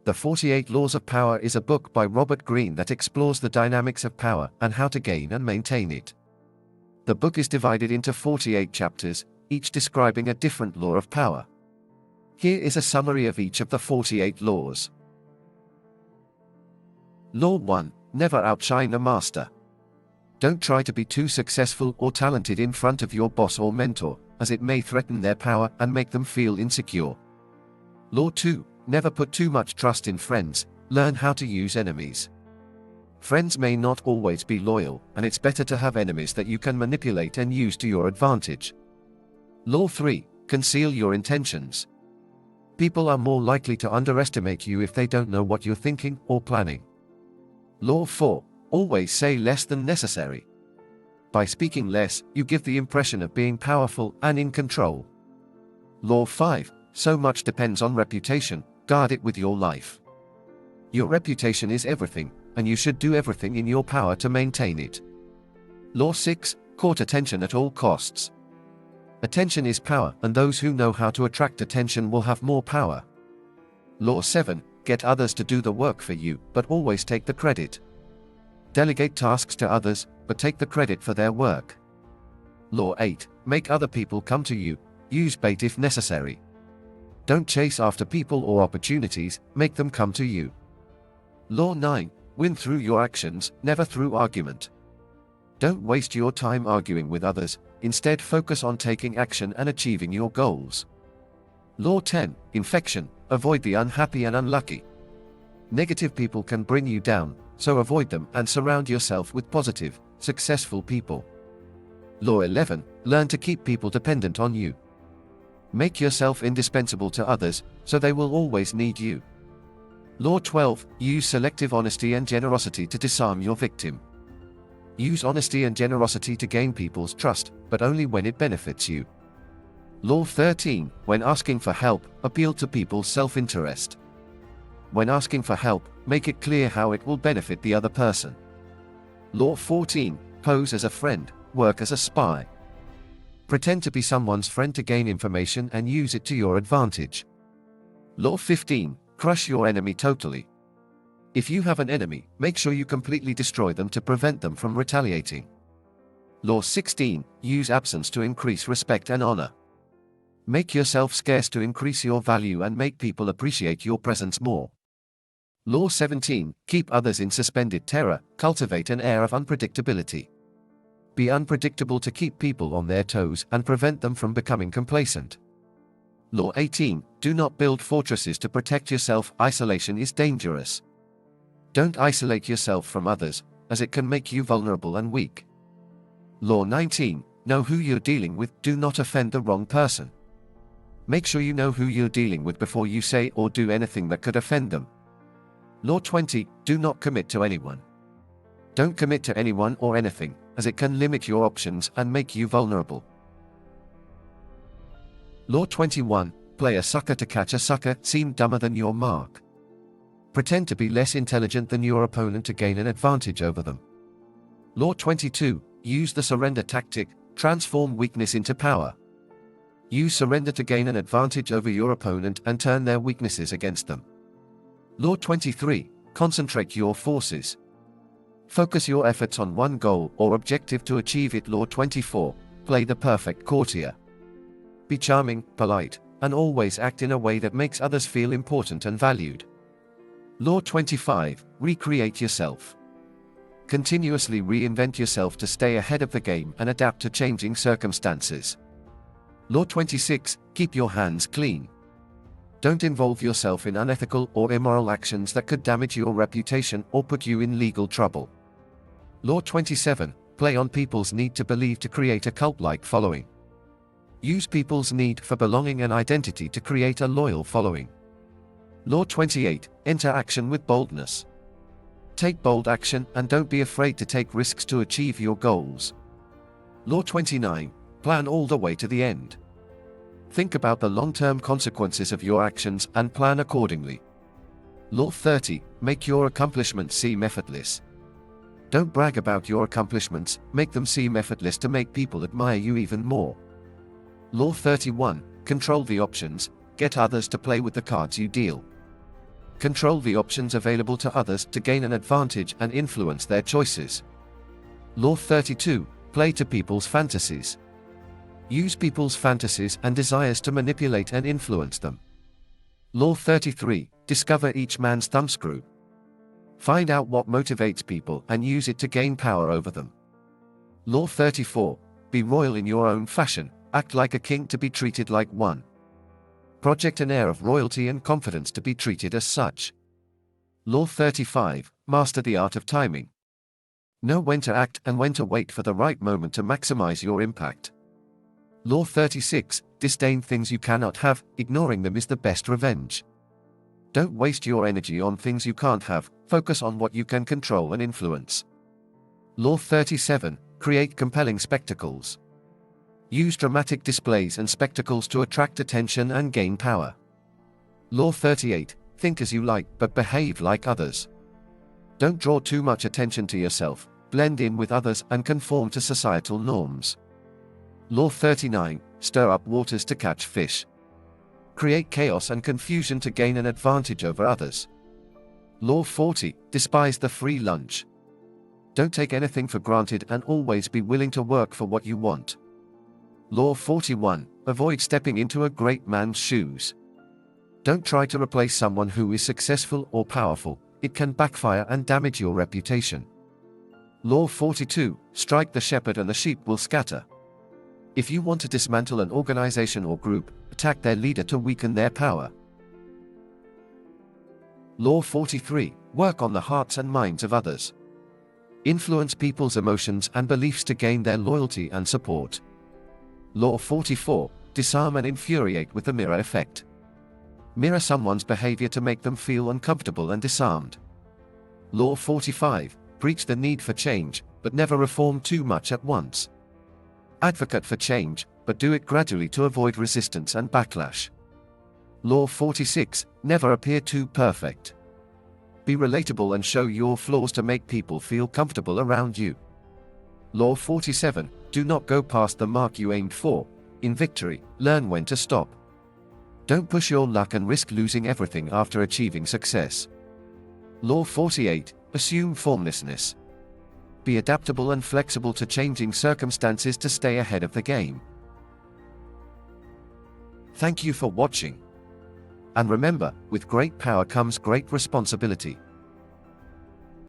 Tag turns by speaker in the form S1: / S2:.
S1: The 48 Laws of Power is a book by Robert Greene that explores the dynamics of power and how to gain and maintain it. The book is divided into 48 chapters, each describing a different law of power. Here is a summary of each of the 48 laws. Law 1. Never outshine a master. Don't try to be too successful or talented in front of your boss or mentor, as it may threaten their power and make them feel insecure. Law 2. Never put too much trust in friends, learn how to use enemies. Friends may not always be loyal, and it's better to have enemies that you can manipulate and use to your advantage. Law 3. Conceal your intentions. People are more likely to underestimate you if they don't know what you're thinking or planning. Law 4. Always say less than necessary. By speaking less, you give the impression of being powerful and in control. Law 5. So much depends on reputation, guard it with your life. Your reputation is everything, and you should do everything in your power to maintain it. Law 6. Court attention at all costs. Attention is power, and those who know how to attract attention will have more power. Law 7. Get others to do the work for you, but always take the credit. Delegate tasks to others, but take the credit for their work. Law 8. Make other people come to you, use bait if necessary. Don't chase after people or opportunities, make them come to you. Law 9. Win through your actions, never through argument. Don't waste your time arguing with others, instead focus on taking action and achieving your goals. Law 10. Infection. Avoid the unhappy and unlucky. Negative people can bring you down, so avoid them and surround yourself with positive, successful people. Law 11. Learn to keep people dependent on you. Make yourself indispensable to others, so they will always need you. Law 12. Use selective honesty and generosity to disarm your victim. Use honesty and generosity to gain people's trust, but only when it benefits you. Law 13. When asking for help, appeal to people's self-interest. When asking for help, make it clear how it will benefit the other person. Law 14. Pose as a friend, work as a spy. Pretend to be someone's friend to gain information and use it to your advantage. Law 15. Crush your enemy totally. If you have an enemy, make sure you completely destroy them to prevent them from retaliating. Law 16. Use absence to increase respect and honor. Make yourself scarce to increase your value and make people appreciate your presence more. Law 17. Keep others in suspended terror, cultivate an air of unpredictability. Be unpredictable to keep people on their toes and prevent them from becoming complacent. Law 18. Do not build fortresses to protect yourself, isolation is dangerous. Don't isolate yourself from others, as it can make you vulnerable and weak. Law 19. Know who you're dealing with, do not offend the wrong person. Make sure you know who you're dealing with before you say or do anything that could offend them. Law 20. Do not commit to anyone. Don't commit to anyone or anything, as it can limit your options and make you vulnerable. Law 21. Play a sucker to catch a sucker, seem dumber than your mark. Pretend to be less intelligent than your opponent to gain an advantage over them. Law 22. Use the surrender tactic, transform weakness into power. Use surrender to gain an advantage over your opponent and turn their weaknesses against them. Law 23. Concentrate your forces. Focus your efforts on one goal or objective to achieve it. Law 24. Play the perfect courtier. Be charming, polite, and always act in a way that makes others feel important and valued. Law 25. Recreate yourself. Continuously reinvent yourself to stay ahead of the game and adapt to changing circumstances. Law 26. Keep your hands clean. Don't involve yourself in unethical or immoral actions that could damage your reputation or put you in legal trouble. Law 27. Play on people's need to believe to create a cult-like following. Use people's need for belonging and identity to create a loyal following. Law 28. Enter action with boldness. Take bold action and don't be afraid to take risks to achieve your goals. Law 29. Plan all the way to the end. Think about the long-term consequences of your actions and plan accordingly. Law 30. Make your accomplishments seem effortless. Don't brag about your accomplishments, make them seem effortless to make people admire you even more. Law 31. Control the options, get others to play with the cards you deal. Control the options available to others to gain an advantage and influence their choices. Law 32. Play to people's fantasies. Use people's fantasies and desires to manipulate and influence them. Law 33. Discover each man's thumbscrew. Find out what motivates people and use it to gain power over them. Law 34. Be royal in your own fashion, act like a king to be treated like one. Project an air of royalty and confidence to be treated as such. Law 35. Master the art of timing. Know when to act and when to wait for the right moment to maximize your impact. Law 36. Disdain things you cannot have, ignoring them is the best revenge. Don't waste your energy on things you can't have, focus on what you can control and influence. Law 37. Create compelling spectacles. Use dramatic displays and spectacles to attract attention and gain power. Law 38. Think as you like but behave like others. Don't draw too much attention to yourself, blend in with others and conform to societal norms. Law 39. Stir up waters to catch fish. Create chaos and confusion to gain an advantage over others. Law 40. Despise the free lunch. Don't take anything for granted and always be willing to work for what you want. Law 41. Avoid stepping into a great man's shoes. Don't try to replace someone who is successful or powerful, it can backfire and damage your reputation. Law 42. Strike the shepherd and the sheep will scatter. If you want to dismantle an organization or group, attack their leader to weaken their power. Law 43. Work on the hearts and minds of others. Influence people's emotions and beliefs to gain their loyalty and support. Law 44. Disarm and infuriate with the mirror effect. Mirror someone's behavior to make them feel uncomfortable and disarmed. Law 45. Preach the need for change, but never reform too much at once. Advocate for change, but do it gradually to avoid resistance and backlash. Law 46. Never appear too perfect. Be relatable and show your flaws to make people feel comfortable around you. Law 47. Do not go past the mark you aimed for. In victory, learn when to stop. Don't push your luck and risk losing everything after achieving success. Law 48. Assume formlessness. Be adaptable and flexible to changing circumstances to stay ahead of the game. Thank you for watching. And remember, with great power comes great responsibility.